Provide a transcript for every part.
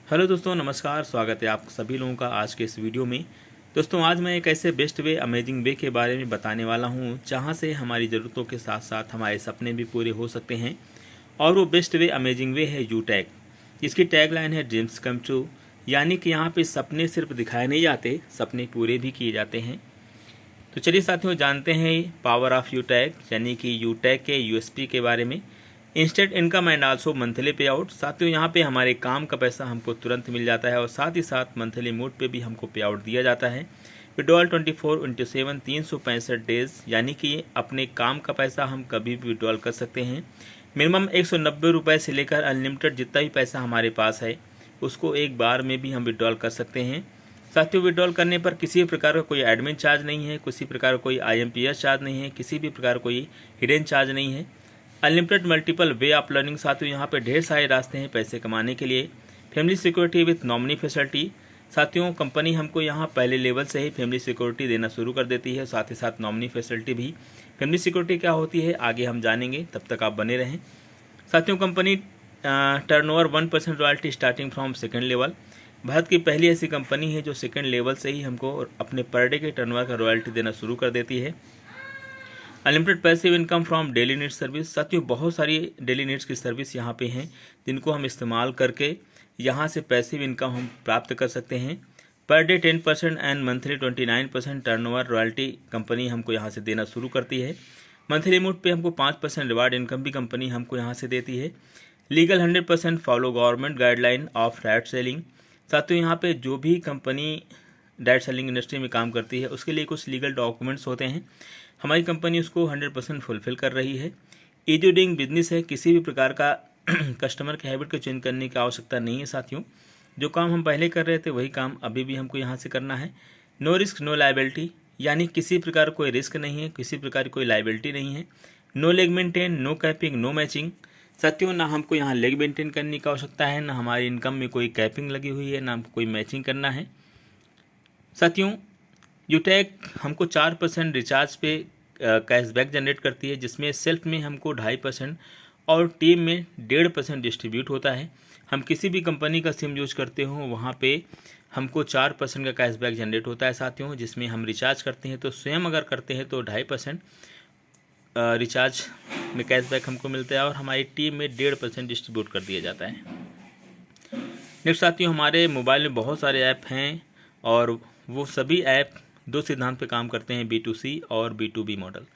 Hello दोस्तों, नमस्कार। स्वागत है आप सभी लोगों का आज के इस वीडियो में। दोस्तों, आज मैं एक ऐसे बेस्ट वे अमेजिंग वे के बारे में बताने वाला हूं जहां से हमारी ज़रूरतों के साथ साथ हमारे सपने भी पूरे हो सकते हैं। और वो बेस्ट वे अमेजिंग वे है यूटैग। इसकी टैगलाइन है ड्रीम्स कम ट्रू। यानी कि यहाँ पे सपने सिर्फ दिखाए नहीं जाते, सपने पूरे भी किए जाते हैं। तो चलिए साथियों, जानते हैं पावर ऑफ यूटैग यानी कि यूटैग के यूएसपी के बारे में। Instant income and also monthly पे आउट। साथियों, यहाँ पे हमारे काम का पैसा हमको तुरंत मिल जाता है और साथ ही साथ मंथली मूड पे भी हमको पे आउट दिया जाता है। विड्रॉल 24/7 365 डेज, यानी कि अपने काम का पैसा हम कभी भी विड्रॉल कर सकते हैं। मिनिमम 190 रुपये से लेकर अनलिमिटेड जितना भी पैसा हमारे पास है उसको एक बार में भी हम विड्रॉल कर सकते हैं। साथियों, विड्रॉल करने पर किसी भी प्रकार का कोई एडमिन चार्ज नहीं है, किसी प्रकार का कोई IMPS चार्ज नहीं है, किसी भी प्रकार कोई हिडन चार्ज नहीं है। Unlimited multiple way of learning. साथियों, यहाँ पे ढेर सारे रास्ते हैं पैसे कमाने के लिए। Family security with nominee facility. साथियों, कंपनी हमको यहाँ पहले लेवल से ही फैमिली सिक्योरिटी देना शुरू कर देती है, साथ ही साथ नॉमिनी फैसिलिटी भी। फैमिली सिक्योरिटी क्या होती है आगे हम जानेंगे, तब तक आप बने रहें। साथियों, company turnover 1% royalty starting from second level. Bharat की पहली ऐसी कंपनी है जो सेकेंड लेवल से ही हमको अपने पर डे के टर्नओवर का रॉयल्टी देना शुरू कर देती है। Unlimited passive income from daily needs service. साथियों, बहुत सारी डेली नीड्स की सर्विस यहाँ पे हैं जिनको हम इस्तेमाल करके यहाँ से पैसिव इनकम हम प्राप्त कर सकते हैं। Per day 10% and monthly 29% turnover royalty company हमको यहाँ से देना शुरू करती है। मंथली मूड पे हमको 5% रिवार्ड इनकम भी कंपनी हमको यहाँ से देती है। Legal 100% follow government guideline of direct selling. साथियों, यहाँ पे जो भी कंपनी डायरेक्ट सेलिंग इंडस्ट्री में काम करती है उसके लिए कुछ लीगल डॉक्यूमेंट्स होते हैं, हमारी कंपनी उसको 100% फुलफिल कर रही है। इजी डूइंग बिजनेस है, किसी भी प्रकार का कस्टमर के हैबिट को चेंज करने की आवश्यकता नहीं है। साथियों, जो काम हम पहले कर रहे थे वही काम अभी भी हमको यहाँ से करना है। नो रिस्क नो लाइबिलिटी, यानी किसी प्रकार कोई रिस्क नहीं है, किसी प्रकार की कोई लाइबिलिटी नहीं है। No leg maintain, no capping, no matching. साथियों, ना हमको यहाँ लेग मेंटेन करने की आवश्यकता है, ना हमारी इनकम में कोई कैपिंग लगी हुई है, ना हमको कोई मैचिंग करना है। साथियों, यूटैग हमको 4% रिचार्ज पे कैशबैक जनरेट करती है, जिसमें सेल्फ में हमको 2.5% और टीम में 1.5% डिस्ट्रीब्यूट होता है। हम किसी भी कंपनी का सिम यूज करते हो वहाँ पे हमको 4% का कैशबैक जनरेट होता है। साथियों, जिसमें हम रिचार्ज करते हैं तो स्वयं अगर करते हैं तो 2.5% रिचार्ज में कैशबैक हमको मिलता है और हमारी टीम में 1.5% डिस्ट्रीब्यूट कर दिया जाता है। नेक्स्ट साथियों, हमारे मोबाइल में बहुत सारे ऐप हैं और वो सभी ऐप दो सिद्धांत पे काम करते हैं, B2C और B2B मॉडल।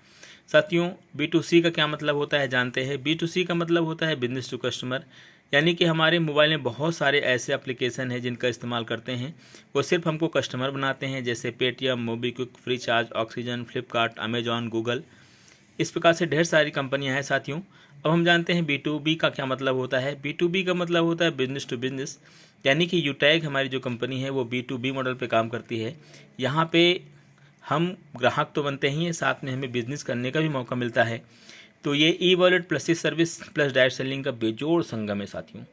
साथियों, B2C का क्या मतलब होता है जानते हैं। B2C का मतलब होता है बिजनेस टू कस्टमर, यानी कि हमारे मोबाइल में बहुत सारे ऐसे एप्लीकेशन हैं जिनका इस्तेमाल करते हैं, वो सिर्फ हमको कस्टमर बनाते हैं, जैसे Paytm, MobiKwik, free charge, oxygen, Flipkart, Amazon, Google. इस प्रकार से ढेर सारी कंपनियां हैं। साथियों, अब हम जानते हैं B2B का क्या मतलब होता है। B2B का मतलब होता है बिजनेस टू बिजनेस, यानी कि यूटैग हमारी जो कंपनी है वो B2B मॉडल पे काम करती है। यहाँ पे हम ग्राहक तो बनते ही हैं, साथ में हमें बिजनेस करने का भी मौका मिलता है। तो ये ई वॉलेट प्लस इस सर्विस प्लस डायरेक्ट सेलिंग का बेजोड़ संगम है। साथियों,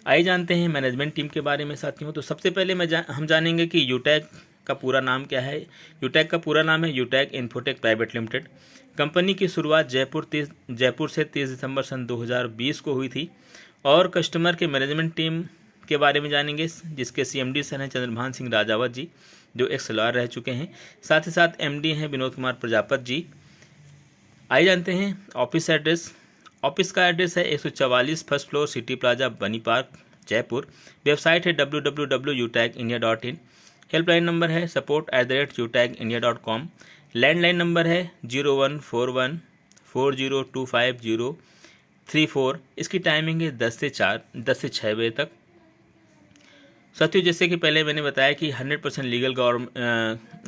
आइए जानते हैं मैनेजमेंट टीम के बारे में। साथियों, तो सबसे पहले हम जानेंगे कि यूटैग का पूरा नाम क्या है। यूटैग का पूरा नाम है यूटैग इन्फोटेक प्राइवेट लिमिटेड। कंपनी की शुरुआत जयपुर से 30 दिसंबर सन 2020 को हुई थी। और कस्टमर के मैनेजमेंट टीम के बारे में जानेंगे, जिसके CMD सर हैं चंद्रभान सिंह राजावत जी, जो एक्स लॉयर रह चुके हैं। साथ ही साथ MD हैं विनोद कुमार प्रजापत जी। आइए जानते हैं ऑफिस एड्रेस। ऑफिस का एड्रेस है 144 फर्स्ट फ्लोर सिटी प्लाजा बनी पार्क जयपुर। वेबसाइट है www.utagindia.in। हेल्पलाइन नंबर है support@utagindia.com। लैंडलाइन नंबर है 0141402534। इसकी टाइमिंग है 10 से 6 बजे तक। साथियों, जैसे कि पहले मैंने बताया कि 100%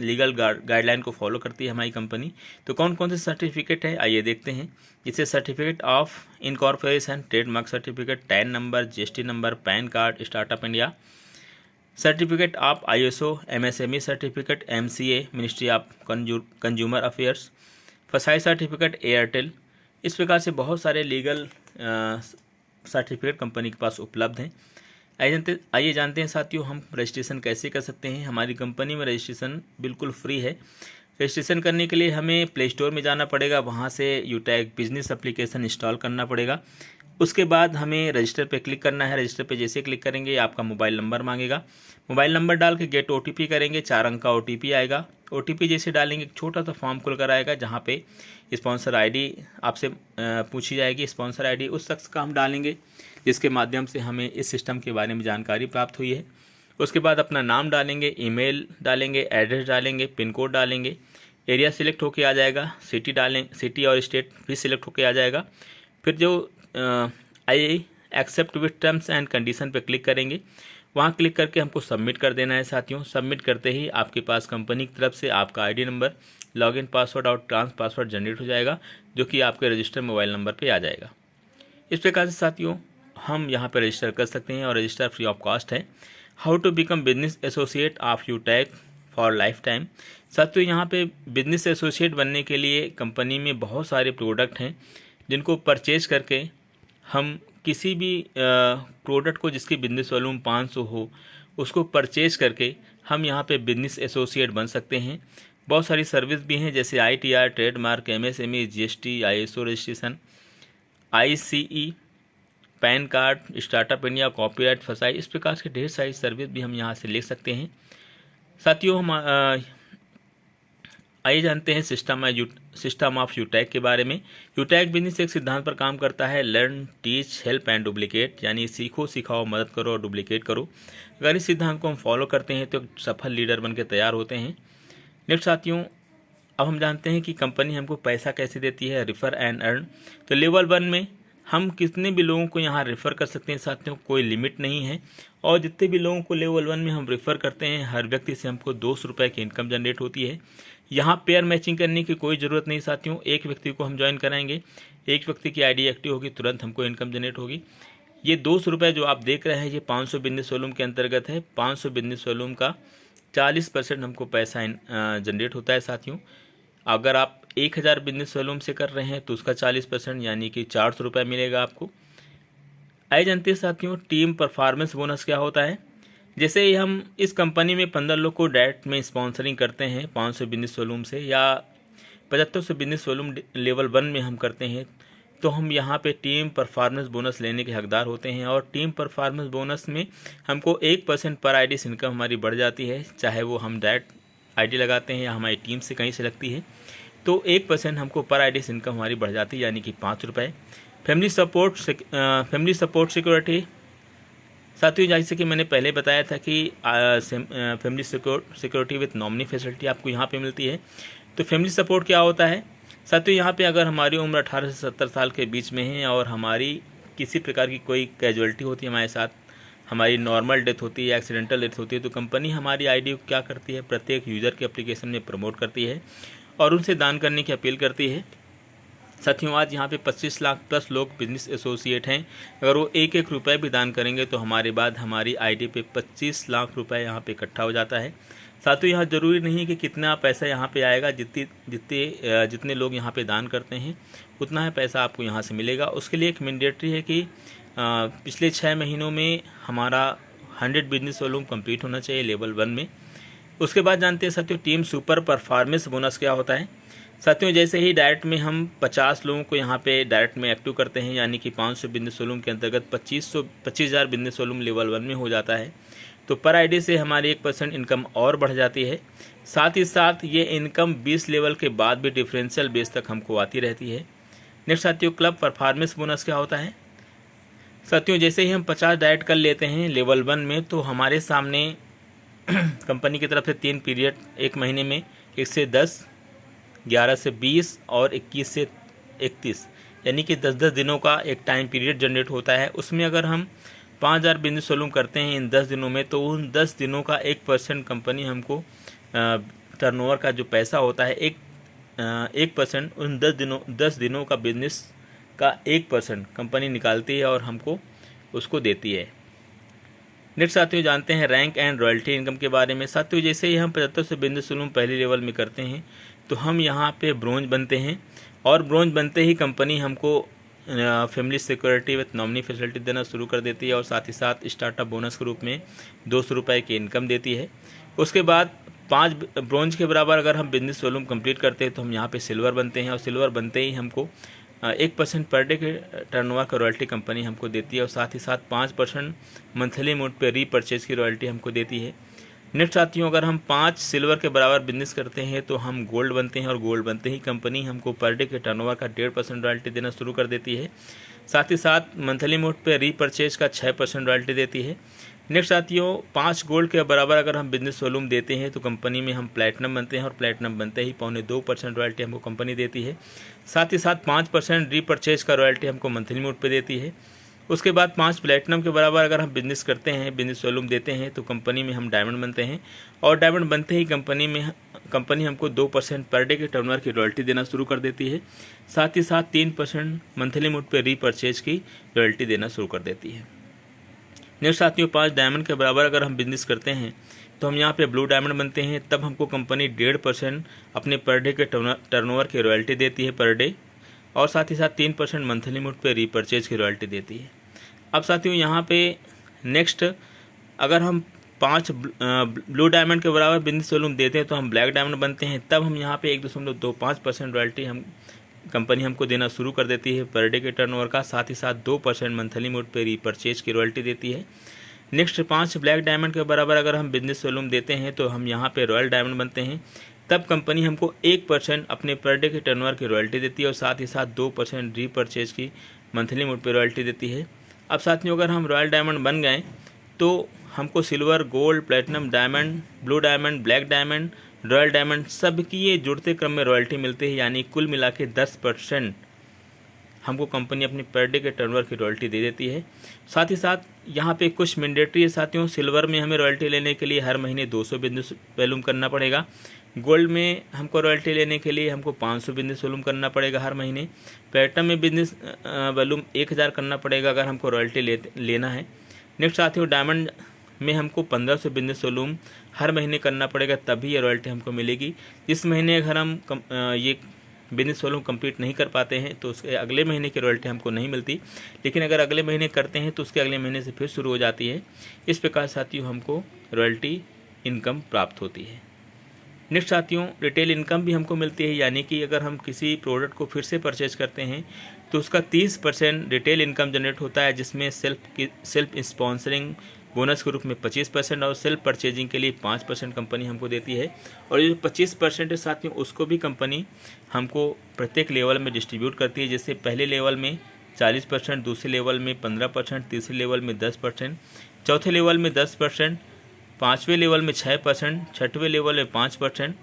लीगल गाइडलाइन को फॉलो करती है हमारी कंपनी। तो कौन कौन से सर्टिफिकेट है आइए देखते हैं। जैसे certificate of incorporation, trademark certificate, tan number, GST number, pan card, startup India, certificate of ISO, MSME certificate, MCA ministry of consumer affairs, फसाई सर्टिफिकेट एयरटेल। इस प्रकार से बहुत सारे लीगल सर्टिफिकेट कंपनी के पास उपलब्ध हैं। आइए जानते हैं साथियों हम रजिस्ट्रेशन कैसे कर सकते हैं। हमारी कंपनी में रजिस्ट्रेशन बिल्कुल फ्री है। रजिस्ट्रेशन करने के लिए हमें प्ले स्टोर में जाना पड़ेगा, वहाँ से यूटैग बिजनेस एप्लीकेशन इंस्टॉल करना पड़ेगा। उसके बाद हमें रजिस्टर पे क्लिक करना है। रजिस्टर पे जैसे क्लिक करेंगे आपका मोबाइल नंबर मांगेगा। मोबाइल नंबर डाल के गेट OTP करेंगे, 4 अंक का OTP आएगा। OTP जैसे डालेंगे एक छोटा सा फॉर्म खुलकर आएगा जहाँ पे स्पॉन्सर ID आपसे पूछी जाएगी। स्पॉन्सर ID उस शख्स का हम डालेंगे जिसके माध्यम से हमें इस सिस्टम के बारे में जानकारी प्राप्त हुई है। उसके बाद अपना नाम डालेंगे, ईमेल डालेंगे, एड्रेस डालेंगे, पिन कोड डालेंगे, एरिया सिलेक्ट होके आ जाएगा, सिटी और स्टेट भी सिलेक्ट होके आ जाएगा। फिर जो I accept with terms and condition पे क्लिक करेंगे, वहाँ क्लिक करके हमको सबमिट कर देना है साथियों। सबमिट करते ही आपके पास कंपनी की तरफ से आपका ID नंबर, लॉगिन पासवर्ड और ट्रांस पासवर्ड जनरेट हो जाएगा जो कि आपके रजिस्टर मोबाइल नंबर पे आ जाएगा। इस प्रकार से साथियों हम यहाँ पे रजिस्टर कर सकते हैं और रजिस्टर फ्री ऑफ कॉस्ट है। How to become business associate of यूटैक फॉर लाइफ टाइम। साथियों यहाँ पे बिजनेस एसोसिएट बनने के लिए कंपनी में बहुत सारे प्रोडक्ट हैं जिनको परचेज करके हम किसी भी प्रोडक्ट को जिसकी बिजनेस वॉल्यूम 500 हो उसको परचेज करके हम यहाँ पे बिजनेस एसोसिएट बन सकते हैं। बहुत सारी सर्विस भी हैं जैसे ITR, trademark, MSME, GST, ISO registration, ICE, pan card, startup India, copyright, फसाई, इस प्रकार के ढेर सारी सर्विस भी हम यहाँ से ले सकते हैं। साथियों हम आइए जानते हैं सिस्टम ऑफ यूटैक के बारे में। यूटैक बिजनेस एक सिद्धांत पर काम करता है, learn, teach, help and duplicate, यानी सीखो, सिखाओ, मदद करो और डुप्लीकेट करो। अगर इस सिद्धांत को हम फॉलो करते हैं तो सफल लीडर बन के तैयार होते हैं। नेक्स्ट साथियों अब हम जानते हैं कि कंपनी हमको पैसा कैसे देती है, रेफर एंड अर्न। तो लेवल 1 में हम कितने भी लोगों को यहाँ रेफ़र कर सकते हैं साथियों, कोई लिमिट नहीं है। और जितने भी लोगों को लेवल 1 में हम रेफ़र करते हैं हर व्यक्ति से हमको 200 रुपये की इनकम जनरेट होती है। यहाँ पेयर मैचिंग करने की कोई ज़रूरत नहीं साथियों। एक व्यक्ति को हम ज्वाइन कराएंगे, एक व्यक्ति की ID एक्टिव होगी, तुरंत हमको इनकम जनरेट होगी। ये 200 रुपये जो आप देख रहे हैं ये 500 बिजनेस वॉल्यूम के अंतर्गत है। 500 बिजनेस वॉल्यूम का 40% हमको पैसा जनरेट होता है साथियों। अगर आप 1000 बिजनेस वॉल्यूम से कर रहे हैं तो उसका 40% यानी कि 400 रुपये मिलेगा आपको। आइए जानते हैं साथियों टीम परफॉर्मेंस बोनस क्या होता है। जैसे ही हम इस कंपनी में 15 लोग को डायरेक्ट में स्पॉन्सरिंग करते हैं 500 बिजनेस वॉल्यूम से या 7500 बिजनेस वॉल्यूम लेवल 1 में हम करते हैं तो हम यहाँ पे टीम परफॉर्मेंस बोनस लेने के हकदार होते हैं। और टीम परफॉर्मेंस बोनस में हमको 1% पर ID से इनकम हमारी बढ़ जाती है, चाहे वो हम डायरेक्ट ID लगाते हैं या हमारी टीम से कहीं से लगती है तो 1% हमको पर ID से इनकम हमारी बढ़ जाती है यानी कि 5 रुपये। फैमिली सपोर्ट सिक्योरिटी साथियों जैसे कि मैंने पहले बताया था कि family security with nominee facility आपको यहाँ पे मिलती है। तो फैमिली सपोर्ट क्या होता है साथियों, यहाँ पे अगर हमारी उम्र 18 से 70 साल के बीच में है और हमारी किसी प्रकार की कोई कैजुअलिटी होती है हमारे साथ, हमारी नॉर्मल डेथ होती है, एक्सीडेंटल डेथ होती है, तो कंपनी हमारी ID को क्या करती है प्रत्येक यूज़र के एप्लीकेशन में प्रमोट करती है और उनसे दान करने की अपील करती है। साथियों आज यहाँ पे 25 लाख प्लस लोग बिजनेस एसोसिएट हैं। अगर वो 1-1 रुपये भी दान करेंगे तो हमारे बाद हमारी ID पे 25 लाख रुपए यहाँ पे इकट्ठा हो जाता है। साथियों यहाँ ज़रूरी नहीं कि कितना पैसा यहाँ पे आएगा, जितने लोग यहाँ पे दान करते हैं उतना ही पैसा आपको यहाँ से मिलेगा। उसके लिए एक मैंडेटरी है कि पिछले 6 महीनों में हमारा 100 बिजनेस वॉल्यूम कंप्लीट होना चाहिए लेवल 1 में। उसके बाद जानते हैं साथियों टीम सुपर परफॉर्मेंस बोनस क्या होता है। साथियों जैसे ही डायरेक्ट में हम 50 लोगों को यहाँ पे डायरेक्ट में एक्टिव करते हैं यानी कि 500 बिजनेस वॉल्यूम के अंतर्गत 25,000 बिजनेस वॉल्यूम लेवल 1 में हो जाता है तो पर ID से हमारी 1% इनकम और बढ़ जाती है। साथ ही साथ ये इनकम 20 लेवल के बाद भी डिफरेंशियल बेस तक हमको आती रहती है। नेक्स्ट साथियों क्लब परफॉर्मेंस बोनस क्या होता है। साथियों जैसे ही हम 50 डायरेक्ट कर लेते हैं लेवल 1 में तो हमारे सामने कंपनी की तरफ से 3 पीरियड एक महीने में 1 से 10, 11 से 20 और 21 से 31 यानी कि 10-10 दिनों का एक टाइम पीरियड जनरेट होता है। उसमें अगर हम 5000 बिजनेस वॉल्यूम करते हैं इन 10 दिनों में तो उन 10 दिनों का 1% कंपनी हमको टर्नओवर का जो पैसा होता है 1% उन 10 दिनों का बिजनेस का 1% कंपनी निकालती है और हमको उसको देती है। नेक्स्ट साथियों जानते हैं रैंक एंड रॉयल्टी इनकम के बारे में। साथियों जैसे ही हम 7500 बिजनेस वॉल्यूम पहले लेवल में करते हैं तो हम यहाँ पे ब्रोंज बनते हैं और ब्रोंज बनते ही कंपनी हमको family security with nominee facility देना शुरू कर देती है और साथ ही साथ स्टार्टअप बोनस के रूप में 200 रुपये की इनकम देती है। उसके बाद 5 ब्रोंज के बराबर अगर हम बिजनेस वॉल्यूम कंप्लीट करते हैं तो हम यहाँ पे सिल्वर बनते हैं और सिल्वर बनते ही हमको 1% पर डे के टर्नओवर का रॉयल्टी कंपनी हमको देती है और साथ ही साथ 5% मंथली मोड पे रीपरचेज की रॉयल्टी हमको देती है। नेक्स्ट साथियों, अगर हम 5 सिल्वर के बराबर बिजनेस करते हैं तो हम गोल्ड बनते हैं और गोल्ड बनते ही कंपनी हमको पर डे के टर्नओवर का 1.5% रॉयल्टी देना शुरू कर देती है। साथ ही साथ मंथली मोड पे रीपरचेज का 6% रॉयल्टी देती है। नेक्स्ट साथियों, 5 गोल्ड के बराबर अगर हम बिजनेस वॉल्यूम देते हैं तो कंपनी में हम प्लैटिनम बनते हैं और प्लैटिनम बनते ही 2.25% रॉयल्टी हमको कंपनी देती है। साथ ही साथ 5% रीपरचेज का रॉयल्टी हमको मंथली मोड पे देती है। उसके बाद 5 प्लैटिनम के बराबर अगर हम बिजनेस करते हैं, बिजनेस वॉल्यूम देते हैं तो कंपनी में हम डायमंड बनते हैं और डायमंड बनते ही कंपनी हमको 2% पर डे के टर्नओवर की रॉयल्टी देना शुरू कर देती है। साथ ही साथ 3% मंथली मोड पे रीपरचेज की रॉयल्टी देना शुरू कर देती है। नेक्स्ट साथियों, 5 डायमंड के बराबर अगर हम बिजनेस करते हैं तो हम यहाँ पे ब्लू डायमंड बनते हैं, तब हमको कंपनी 1.5% अपने पर डे के टर्नओवर की रॉयल्टी देती है पर डे और साथ ही साथ 3% मंथली मोड पे रीपरचेज की रॉयल्टी देती है। अब साथियों यहाँ पे नेक्स्ट अगर हम 5 ब्लू डायमंड के बराबर बिजनेस वॉल्यूम देते हैं तो हम ब्लैक डायमंड बनते हैं, तब हम यहाँ पे 1.25% रॉयल्टी कंपनी हमको देना शुरू कर देती है पर डे के टर्नओवर का। साथ ही साथ 2% मंथली मोड पे रीपरचेज की रॉयल्टी देती है। नेक्स्ट 5 ब्लैक डायमंड के बराबर अगर हम बिजनेस वॉल्यूम देते हैं तो हम यहाँ पे रॉयल डायमंड बनते हैं, तब कंपनी हमको 1% अपने पर डे के टर्नओवर की रॉयल्टी देती है और साथ ही साथ 2% रीपरचेज की मंथली मोड पे रॉयल्टी देती है। अब साथियों, अगर हम रॉयल डायमंड बन गए तो हमको silver, gold, platinum, diamond, blue diamond, black diamond, royal diamond सब की ये जुड़ते क्रम में रॉयल्टी मिलती है, यानी कुल मिला के 10% हमको कंपनी अपनी पर डे के टर्नओवर की रॉयल्टी दे देती है। साथ ही साथ यहाँ पे कुछ मैंडेटरी है साथियों। सिल्वर में हमें रॉयल्टी लेने के लिए हर महीने 200 बिजनेस वॉल्यूम करना पड़ेगा। गोल्ड में हमको रॉयल्टी लेने के लिए हमको 500 बिजनेस वॉल्यूम करना पड़ेगा हर महीने। प्लेटिनम में बिजनेस वॉल्यूम 1000 करना पड़ेगा अगर हमको रॉयल्टी लेना है। नेक्स्ट साथियों, डायमंड में हमको 1500 बिजनेस वॉल्यूम हर महीने करना पड़ेगा, तभी ये रॉयल्टी हमको मिलेगी। इस महीने अगर हम ये बिजनेस वॉल्यूम कंप्लीट नहीं कर पाते हैं तो उसके अगले महीने की रॉयल्टी हमको नहीं मिलती, लेकिन अगर अगले महीने करते हैं तो उसके अगले महीने से फिर शुरू हो जाती है। इस प्रकार साथियों हमको रॉयल्टी इनकम प्राप्त होती है। नेक्स्ट साथियों, रिटेल इनकम भी हमको मिलती है, यानी कि अगर हम किसी प्रोडक्ट को फिर से परचेज करते हैं तो उसका 30% रिटेल इनकम जनरेट होता है, जिसमें सेल्फ स्पॉन्सरिंग बोनस के रूप में 25% और सेल्फ परचेजिंग के लिए 5% कंपनी हमको देती है। और ये जो 25% है साथियों, उसको भी कंपनी हमको प्रत्येक लेवल में डिस्ट्रीब्यूट करती है। जैसे पहले लेवल में 40%, दूसरे लेवल में 15%, तीसरे लेवल में 10%, चौथे लेवल में 10%, 5वें लेवल में 6%, 6वें लेवल में 5%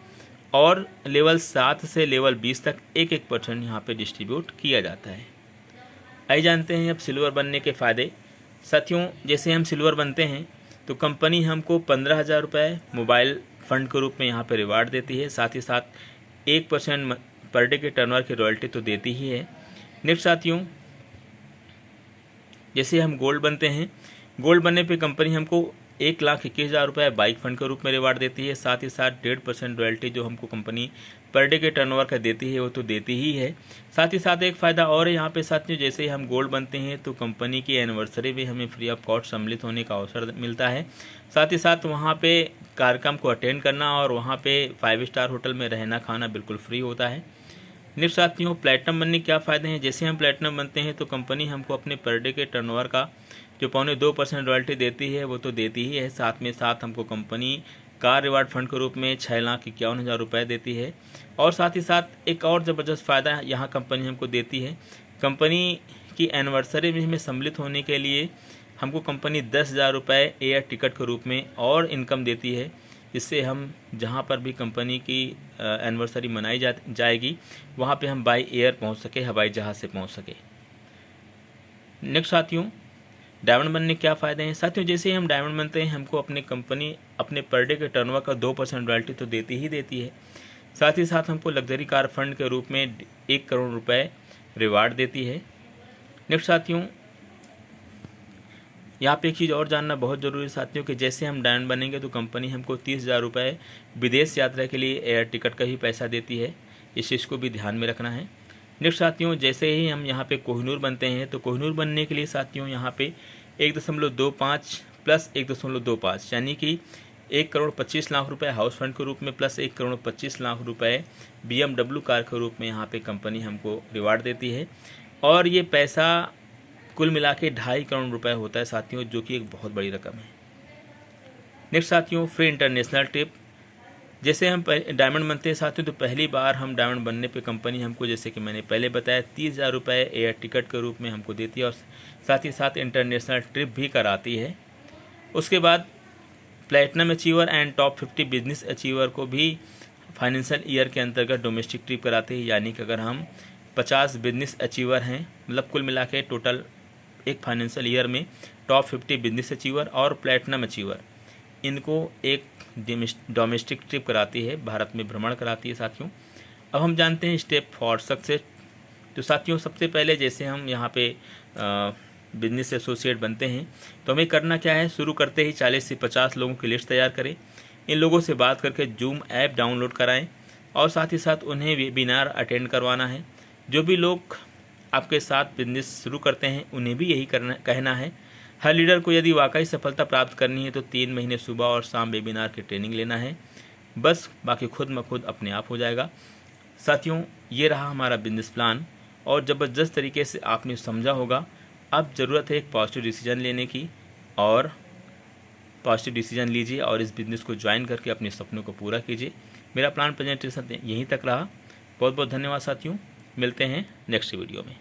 और लेवल 7 से लेवल 20 तक 1% यहाँ पे डिस्ट्रीब्यूट किया जाता है। आइए जानते हैं अब सिल्वर बनने के फ़ायदे। साथियों, जैसे हम सिल्वर बनते हैं तो कंपनी हमको 15,000 रुपये मोबाइल फ़ंड के रूप में यहाँ पे रिवार्ड देती है। साथ ही साथ 1% पर डे के टर्नओवर की रॉयल्टी तो देती ही है। नेक्स्ट साथियों, जैसे हम गोल्ड बनते हैं, गोल्ड बनने पे कंपनी हमको 1,21,000 रुपये बाइक फंड के रूप में रिवार्ड देती है। साथ ही साथ 1.5% रॉयल्टी जो हमको कंपनी पर डे के टर्नओवर का देती है वो तो देती ही है। साथ ही साथ एक फ़ायदा और है यहाँ पे साथियों, जैसे ही हम गोल्ड बनते हैं तो कंपनी की एनिवर्सरी भी हमें फ्री ऑफ कॉस्ट सम्मिलित होने का अवसर मिलता है। साथ ही साथ वहाँ पे कार्यक्रम को अटेंड करना और वहाँ पे 5 स्टार होटल में रहना खाना बिल्कुल फ्री होता है। नेक्स्ट साथियों, प्लेटिनम बनने के क्या फ़ायदे हैं। जैसे हम प्लेटिनम बनते हैं तो कंपनी हमको अपने पर डे के टर्नओवर का जो 2.25% रॉयल्टी देती है वो तो देती ही है। साथ में साथ हमको कंपनी कार रिवार्ड फंड के रूप में 6,51,000 रुपये देती है। और साथ ही साथ एक और ज़बरदस्त फ़ायदा यहाँ कंपनी हमको देती है, कंपनी की एनिवर्सरी में हमें सम्मिलित होने के लिए हमको कंपनी 10,000 रुपये एयर टिकट के रूप में और इनकम देती है। इससे हम जहाँ पर भी कंपनी की एनिवर्सरी मनाई जाएगी वहाँ पे हम बाय एयर पहुँच सके, हवाई जहाज़ से पहुँच सके। नेक्स्ट साथियों, डायमंड बनने के क्या फ़ायदे हैं। साथियों, जैसे ही हम डायमंड बनते हैं हमको अपने कंपनी अपने पर डे के टर्नओवर का 2% रॉयल्टी तो देती ही देती है। साथ ही साथ हमको लग्जरी कार फंड के रूप में 1 करोड़ रुपए रिवार्ड देती है। नेक्स्ट साथियों, यहाँ पे एक चीज़ और जानना बहुत ज़रूरी है साथियों कि जैसे हम डायमंड बनेंगे तो कंपनी हमको 30,000 रुपये विदेश यात्रा के लिए एयर टिकट का ही पैसा देती है। इस चीज़ को भी ध्यान में रखना है। नेक्स्ट साथियों, जैसे ही हम यहाँ पे कोहिनूर बनते हैं तो कोहिनूर बनने के लिए साथियों यहाँ पे 1.25 प्लस 1.25 यानी कि 1 करोड़ 25 लाख रुपए हाउस फंड के रूप में प्लस 1 करोड़ 25 लाख रुपए BMW कार के रूप में यहाँ पे कंपनी हमको रिवार्ड देती है। और ये पैसा कुल मिला के 2.5 करोड़ रुपए होता है साथियों, जो कि एक बहुत बड़ी रकम है। नेक्स्ट साथियों, फ्री इंटरनेशनल ट्रिप। जैसे हम डायमंड बनते हैं साथियों, तो पहली बार हम डायमंड बनने पे कंपनी हमको, जैसे कि मैंने पहले बताया, 30,000 रुपये एयर टिकट के रूप में हमको देती है और साथ ही साथ इंटरनेशनल ट्रिप भी कराती है। उसके बाद platinum achiever and top 50 business achiever को भी फाइनेंशियल ईयर के अंतर्गत डोमेस्टिक ट्रिप कराते हैं। यानी कि अगर हम 50 बिजनेस अचीवर हैं, मतलब कुल मिला के टोटल एक फाइनेंशियल ईयर में टॉप 50 बिजनेस अचीवर और प्लेटिनम अचीवर, इनको एक डोमेस्टिक ट्रिप कराती है, भारत में भ्रमण कराती है साथियों। अब हम जानते हैं स्टेप फॉर सक्सेस। तो साथियों, सबसे पहले जैसे हम यहाँ पे बिजनेस एसोसिएट बनते हैं, तो हमें करना क्या है, शुरू करते ही 40 से 50 लोगों की लिस्ट तैयार करें। इन लोगों से बात करके जूम ऐप डाउनलोड कराएं और साथ ही साथ उन्हें वेबिनार अटेंड करवाना है। जो भी लोग आपके साथ बिजनेस शुरू करते हैं, उन्हें भी यही कहना है। हर लीडर को यदि वाकई सफलता प्राप्त करनी है तो 3 महीने सुबह और शाम वेबिनार की ट्रेनिंग लेना है, बस बाकी खुद ब खुद अपने आप हो जाएगा। साथियों, ये रहा हमारा बिजनेस प्लान और ज़बरदस्त तरीके से आपने समझा होगा। अब ज़रूरत है एक पॉजिटिव डिसीजन लेने की, और पॉजिटिव डिसीजन लीजिए और इस बिज़नेस को ज्वाइन करके अपने सपनों को पूरा कीजिए। मेरा प्लान प्रेजेंटेशन यहीं तक रहा। बहुत बहुत धन्यवाद साथियों, मिलते हैं नेक्स्ट वीडियो में।